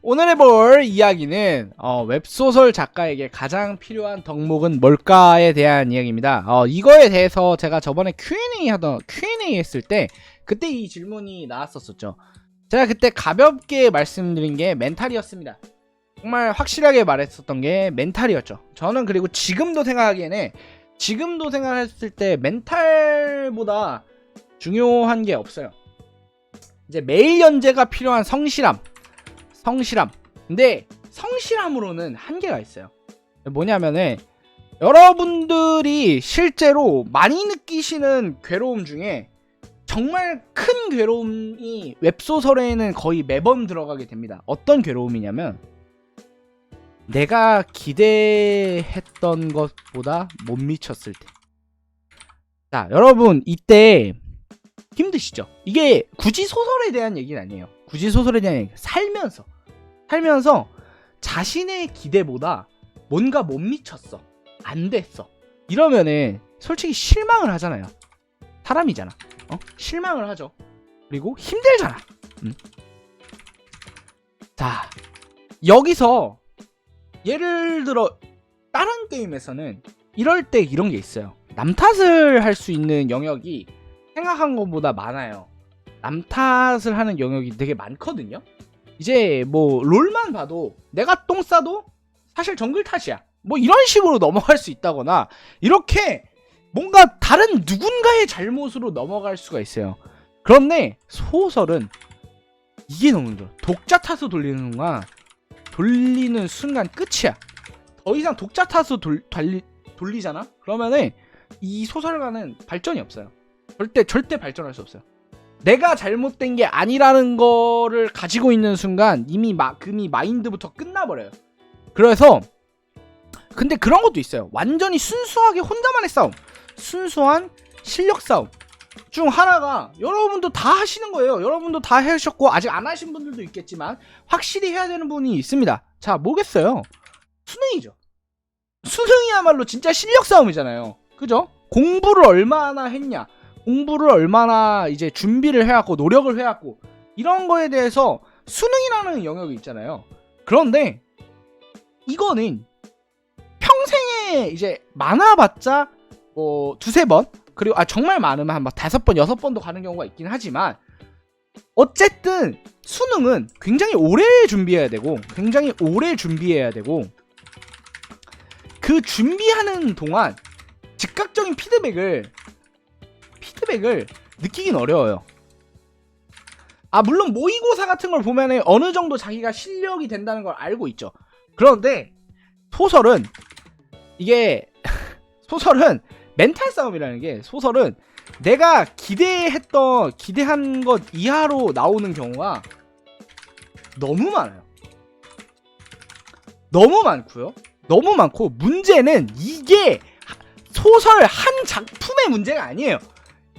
오늘 해볼 이야기는 웹소설 작가에게 가장 필요한 덕목은 뭘까에 대한 이야기입니다. 이거에 대해서 제가 저번에 Q&A 했을 때 그때 이 질문이 나왔었죠. 제가 그때 가볍게 말씀드린 게 멘탈이었습니다. 정말 확실하게 말했었던 게 멘탈이었죠. 저는 그리고 지금도 생각했을 때 멘탈보다 중요한 게 없어요. 이제 매일 연재가 필요한 성실함. 근데 성실함으로는 한계가 있어요. 뭐냐면은 여러분들이 실제로 많이 느끼시는 괴로움 중에 정말 큰 괴로움이 웹소설에는 거의 매번 들어가게 됩니다. 어떤 괴로움이냐면 내가 기대했던 것보다 못 미쳤을 때. 자, 여러분 이때 힘드시죠? 이게 굳이 소설에 대한 얘기는 아니에요. 굳이 소설에 대한 얘기. 살면서 자신의 기대보다 뭔가 못 미쳤어. 안 됐어. 이러면은 솔직히 실망을 하잖아요. 사람이잖아. 실망을 하죠. 그리고 힘들잖아. 자, 여기서 예를 들어 다른 게임에서는 이럴 때 이런 게 있어요. 남 탓을 할 수 있는 영역이 생각한 것보다 많아요. 남 탓을 하는 영역이 되게 많거든요. 이제 뭐 롤만 봐도 내가 똥 싸도 사실 정글 탓이야. 뭐 이런 식으로 넘어갈 수 있다거나 이렇게 뭔가 다른 누군가의 잘못으로 넘어갈 수가 있어요. 그런데 소설은 이게 너무 힘들어. 독자 탓으로 돌리는 순간 끝이야. 더 이상 독자 탓으로 돌리잖아? 그러면은 이 소설가는 발전이 없어요. 절대 발전할 수 없어요. 내가 잘못된 게 아니라는 거를 가지고 있는 순간 이미 금이 마인드부터 끝나버려요. 그래서 근데 그런 것도 있어요. 완전히 순수하게 혼자만의 싸움, 순수한 실력 싸움 중 하나가 여러분도 다 하시는 거예요. 여러분도 다 하셨고 아직 안 하신 분들도 있겠지만 확실히 해야 되는 분이 있습니다. 자, 뭐겠어요? 수능이죠. 수능이야말로 진짜 실력 싸움이잖아요. 그죠? 공부를 얼마나 했냐, 공부를 얼마나 이제 준비를 해왔고 노력을 해왔고 이런 거에 대해서 수능이라는 영역이 있잖아요. 그런데 이거는 평생에 이제 많아봤자 뭐 두세 번, 그리고 정말 많으면 한 막 5번, 6번도 가는 경우가 있긴 하지만 어쨌든 수능은 굉장히 오래 준비해야 되고 그 준비하는 동안 즉각적인 피드백을 느끼긴 어려워요. 물론 모의고사 같은 걸 보면은 어느 정도 자기가 실력이 된다는 걸 알고 있죠. 그런데 소설은 멘탈 싸움이라는 게, 소설은 내가 기대한 것 이하로 나오는 경우가 너무 많아요. 너무 많고 문제는 이게 소설 한 작품의 문제가 아니에요.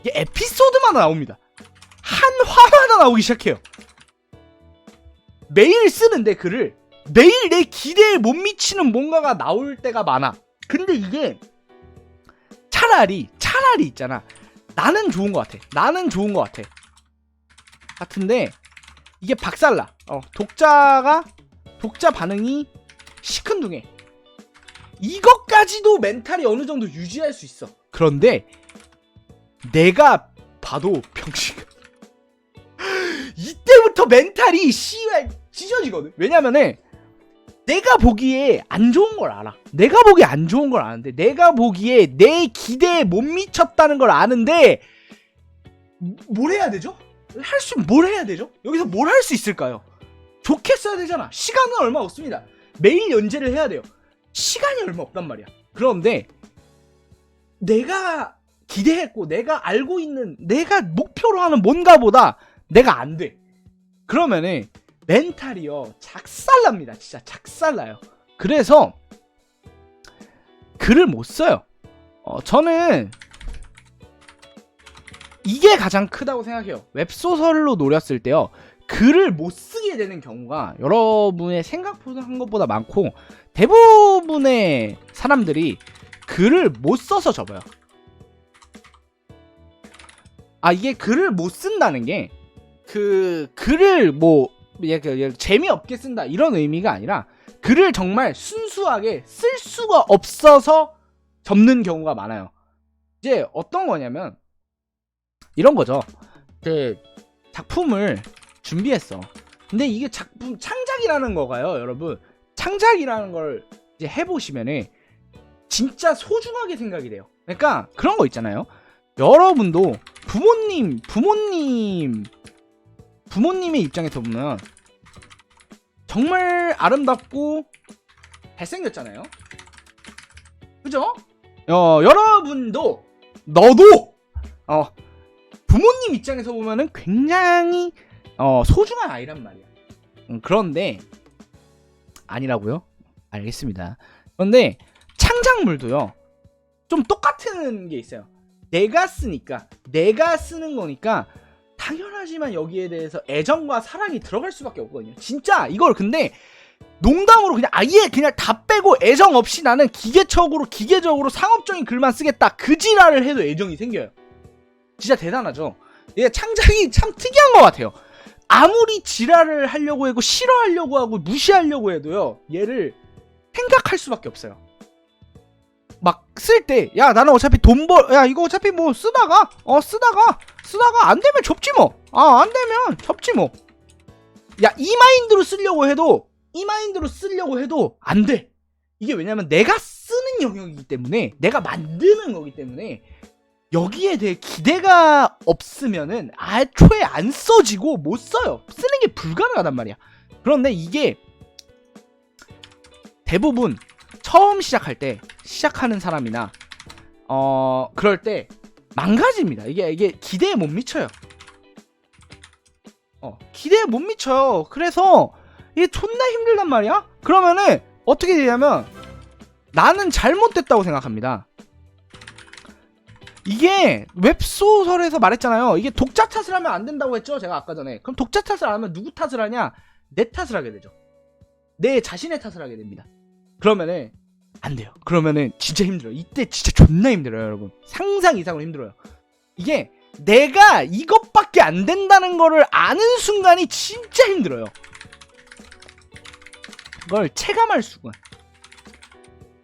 이게 에피소드마다 나옵니다. 한 화마다 나오기 시작해요. 매일 쓰는데 글을 매일 내 기대에 못 미치는 뭔가가 나올 때가 많아. 근데 이게 차라리 있잖아. 나는 좋은 것 같아. 같은데 이게 박살나. 독자 반응이 시큰둥해. 이것까지도 멘탈이 어느 정도 유지할 수 있어. 그런데 내가 봐도 병신 이때부터 멘탈이 찢어지거든. 왜냐면은 내가 보기에 안 좋은 걸 알아. 내가 보기에 안 좋은 걸 아는데, 내가 보기에 내 기대에 못 미쳤다는 걸 아는데 뭘 해야 되죠? 뭘 해야 되죠? 여기서 뭘 할 수 있을까요? 좋게 써야 되잖아. 시간은 얼마 없습니다. 매일 연재를 해야 돼요. 시간이 얼마 없단 말이야. 그런데 내가 기대했고 내가 알고 있는, 내가 목표로 하는 뭔가보다 내가 안 돼. 그러면은 멘탈이요 작살납니다. 진짜 작살나요. 그래서 글을 못 써요. 저는 이게 가장 크다고 생각해요. 웹소설로 노렸을 때요, 글을 못 쓰게 되는 경우가 여러분의 생각한 것보다 많고, 대부분의 사람들이 글을 못 써서 접어요. 이게 글을 못 쓴다는 게, 글을 재미없게 쓴다 이런 의미가 아니라 글을 정말 순수하게 쓸 수가 없어서 접는 경우가 많아요. 이제 어떤 거냐면 이런 거죠. 이제 작품을 준비했어. 근데 이게 작품 창작이라는 거가요, 여러분. 창작이라는 걸 이제 해보시면은 진짜 소중하게 생각이 돼요. 그러니까 그런 거 있잖아요. 여러분도 부모님의 입장에서 보면 정말 아름답고 잘생겼잖아요. 그죠? 여러분도 너도 부모님 입장에서 보면은 굉장히 소중한 아이란 말이야. 그런데 아니라고요? 알겠습니다. 그런데 창작물도요 좀 똑같은 게 있어요. 내가 쓰니까, 내가 쓰는 거니까 당연하지만 여기에 대해서 애정과 사랑이 들어갈 수밖에 없거든요. 진짜 이걸 근데 농담으로 그냥 아예 그냥 다 빼고 애정 없이 나는 기계적으로 상업적인 글만 쓰겠다, 그 지랄을 해도 애정이 생겨요. 진짜 대단하죠. 얘 창작이 참 특이한 것 같아요. 아무리 지랄을 하려고 하고 싫어하려고 하고 무시하려고 해도요 얘를 생각할 수밖에 없어요. 막 쓸 때 야 나는 어차피 야 이거 어차피 뭐 쓰다가 안 되면 접지 뭐. 안 되면 접지 뭐. 야 이 마인드로 쓰려고 해도 안 돼. 이게 왜냐면 내가 쓰는 영역이기 때문에, 내가 만드는 거기 때문에 여기에 대해 기대가 없으면은 애초에 안 써지고 못 써요. 쓰는 게 불가능하단 말이야. 그런데 이게 대부분 처음 시작하는 사람이나 그럴 때 망가집니다. 이게 기대에 못 미쳐요. 기대에 못 미쳐요. 그래서 이게 존나 힘들단 말이야. 그러면은 어떻게 되냐면 나는 잘못됐다고 생각합니다. 이게 웹소설에서 말했잖아요. 이게 독자 탓을 하면 안 된다고 했죠, 제가 아까 전에. 그럼 독자 탓을 안 하면 누구 탓을 하냐? 내 탓을 하게 되죠. 내 자신의 탓을 하게 됩니다. 그러면은 안 돼요. 그러면은 진짜 힘들어요. 이때 진짜 존나 힘들어요, 여러분. 상상 이상으로 힘들어요. 이게 내가 이것밖에 안 된다는 거를 아는 순간이 진짜 힘들어요. 그걸 체감할 수가.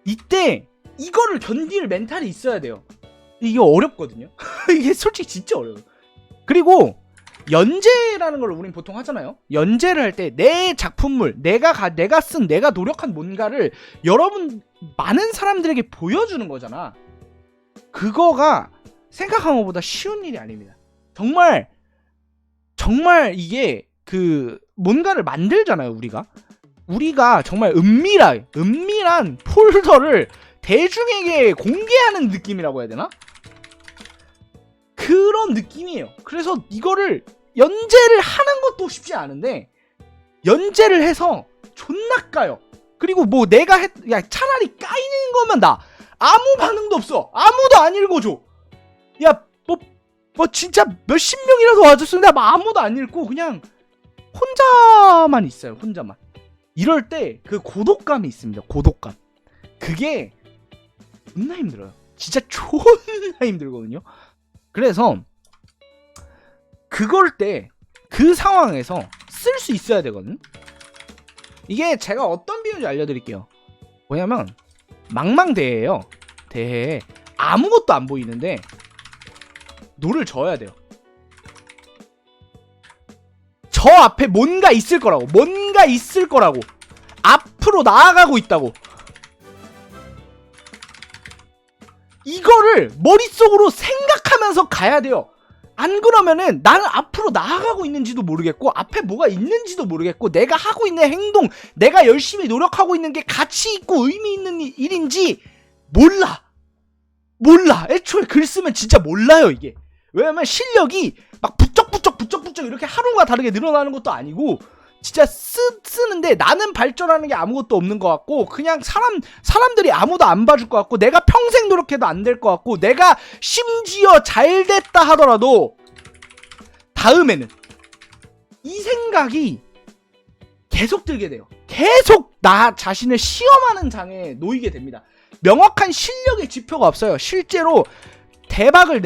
이때 이거를 견딜 멘탈이 있어야 돼요. 이게 어렵거든요. 이게 솔직히 진짜 어려워요. 그리고 연재라는 걸 우린 보통 하잖아요. 연재를 할 때 내 작품물, 내가 쓴, 내가 노력한 뭔가를 여러분 많은 사람들에게 보여주는 거잖아. 그거가 생각한 것보다 쉬운 일이 아닙니다. 정말 이게 뭔가를 만들잖아요. 우리가 정말 은밀한 폴더를 대중에게 공개하는 느낌이라고 해야 되나? 그런 느낌이에요. 그래서 이거를 연재를 하는 것도 쉽지 않은데 연재를 해서 존나 까요. 그리고 뭐 야 차라리 까이는 거면 아무 반응도 없어. 아무도 안 읽어줘. 야 뭐 진짜 몇십 명이라도 와줬는데 아무도 안 읽고 그냥 혼자만 있어요. 혼자만. 이럴 때 그 고독감이 있습니다. 고독감. 그게 존나 힘들어요. 진짜 존나 힘들거든요. 그래서 그걸 때 그 상황에서 쓸 수 있어야 되거든. 이게 제가 어떤 비유인지 알려드릴게요. 뭐냐면 망망대해예요. 대해에 아무것도 안 보이는데 노를 저어야 돼요. 저 앞에 뭔가 있을 거라고. 앞으로 나아가고 있다고. 이거를 머릿속으로 생각하면서 가야 돼요. 안 그러면은 나는 앞으로 나아가고 있는지도 모르겠고 앞에 뭐가 있는지도 모르겠고 내가 하고 있는 행동, 내가 열심히 노력하고 있는 게 가치 있고 의미 있는 일인지 몰라. 애초에 글 쓰면 진짜 몰라요, 이게. 왜냐면 실력이 막 부쩍부쩍 이렇게 하루가 다르게 늘어나는 것도 아니고 진짜 쓰는데 나는 발전하는 게 아무것도 없는 것 같고 그냥 사람들이 아무도 안 봐줄 것 같고 내가 평생 노력해도 안 될 것 같고 내가 심지어 잘 됐다 하더라도 다음에는 이 생각이 계속 들게 돼요. 계속 나 자신을 시험하는 장에 놓이게 됩니다. 명확한 실력의 지표가 없어요. 실제로 대박을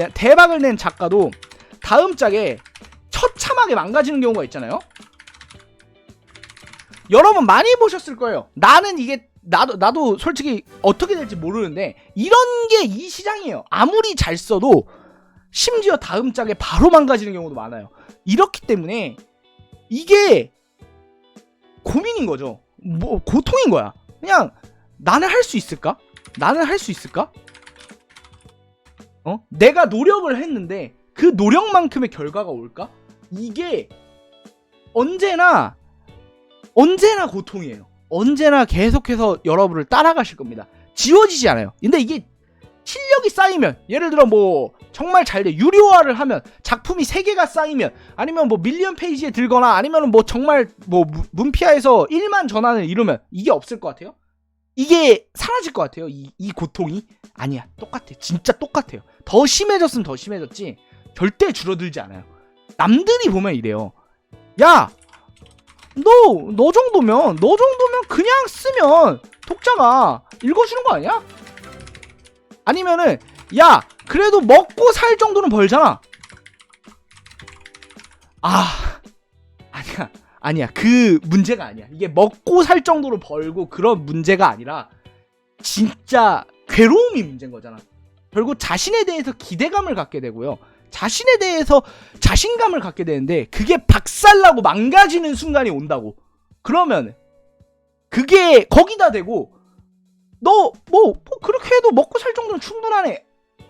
낸 작가도 다음 장에 처참하게 망가지는 경우가 있잖아요. 여러분 많이 해보셨을 거예요. 나는 이게 나도 솔직히 어떻게 될지 모르는데 이런 게 이 시장이에요. 아무리 잘 써도 심지어 다음 짝에 바로 망가지는 경우도 많아요. 이렇기 때문에 이게 고민인 거죠. 뭐 고통인 거야. 그냥 나는 할 수 있을까? 나는 할 수 있을까? 내가 노력을 했는데 그 노력만큼의 결과가 올까? 이게 언제나 고통이에요. 언제나 계속해서 여러분을 따라가실 겁니다. 지워지지 않아요. 근데 이게 실력이 쌓이면, 예를 들어 뭐 정말 잘 돼, 유료화를 하면, 작품이 3개가 쌓이면, 아니면 뭐 밀리언 페이지에 들거나, 아니면 뭐 정말 뭐 문피아에서 1만 전환을 이루면 이게 없을 것 같아요? 이게 사라질 것 같아요? 이 고통이? 아니야, 똑같아. 진짜 똑같아요. 더 심해졌으면 더 심해졌지 절대 줄어들지 않아요. 남들이 보면 이래요. 야, 너 정도면 그냥 쓰면 독자가 읽어주는 거 아니야? 아니면은 야, 그래도 먹고 살 정도는 벌잖아. 아니야. 그 문제가 아니야. 이게 먹고 살 정도로 벌고 그런 문제가 아니라 진짜 괴로움이 문제인 거잖아. 결국 자신에 대해서 기대감을 갖게 되고요. 자신에 대해서 자신감을 갖게 되는데 그게 박살나고 망가지는 순간이 온다고. 그러면 그게 거기다 대고 너 뭐 그렇게 해도 먹고 살 정도는 충분하네,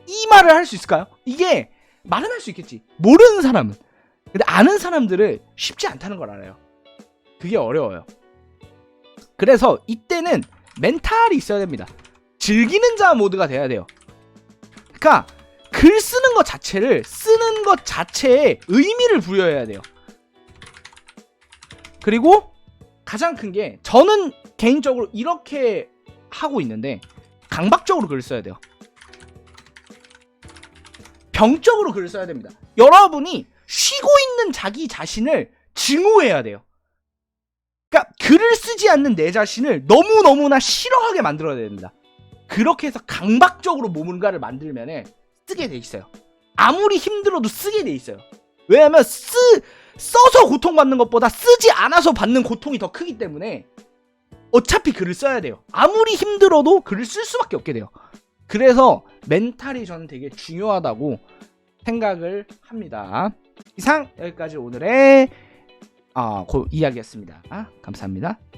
이 말을 할 수 있을까요? 이게 말은 할 수 있겠지, 모르는 사람은. 근데 아는 사람들은 쉽지 않다는 걸 알아요. 그게 어려워요. 그래서 이때는 멘탈이 있어야 됩니다. 즐기는 자 모드가 돼야 돼요. 그러니까 글 쓰는 것 자체에 의미를 부여해야 돼요. 그리고 가장 큰 게, 저는 개인적으로 이렇게 하고 있는데, 강박적으로 글을 써야 돼요. 병적으로 글을 써야 됩니다. 여러분이 쉬고 있는 자기 자신을 증오해야 돼요. 그러니까 글을 쓰지 않는 내 자신을 너무너무나 싫어하게 만들어야 됩니다. 그렇게 해서 강박적으로 뭔가를 만들면은 쓰게 돼 있어요. 아무리 힘들어도 쓰게 돼 있어요. 왜냐면 써서 고통받는 것보다 쓰지 않아서 받는 고통이 더 크기 때문에 어차피 글을 써야 돼요. 아무리 힘들어도 글을 쓸 수밖에 없게 돼요. 그래서 멘탈이 저는 되게 중요하다고 생각을 합니다. 이상 여기까지 오늘의 이야기였습니다. 감사합니다.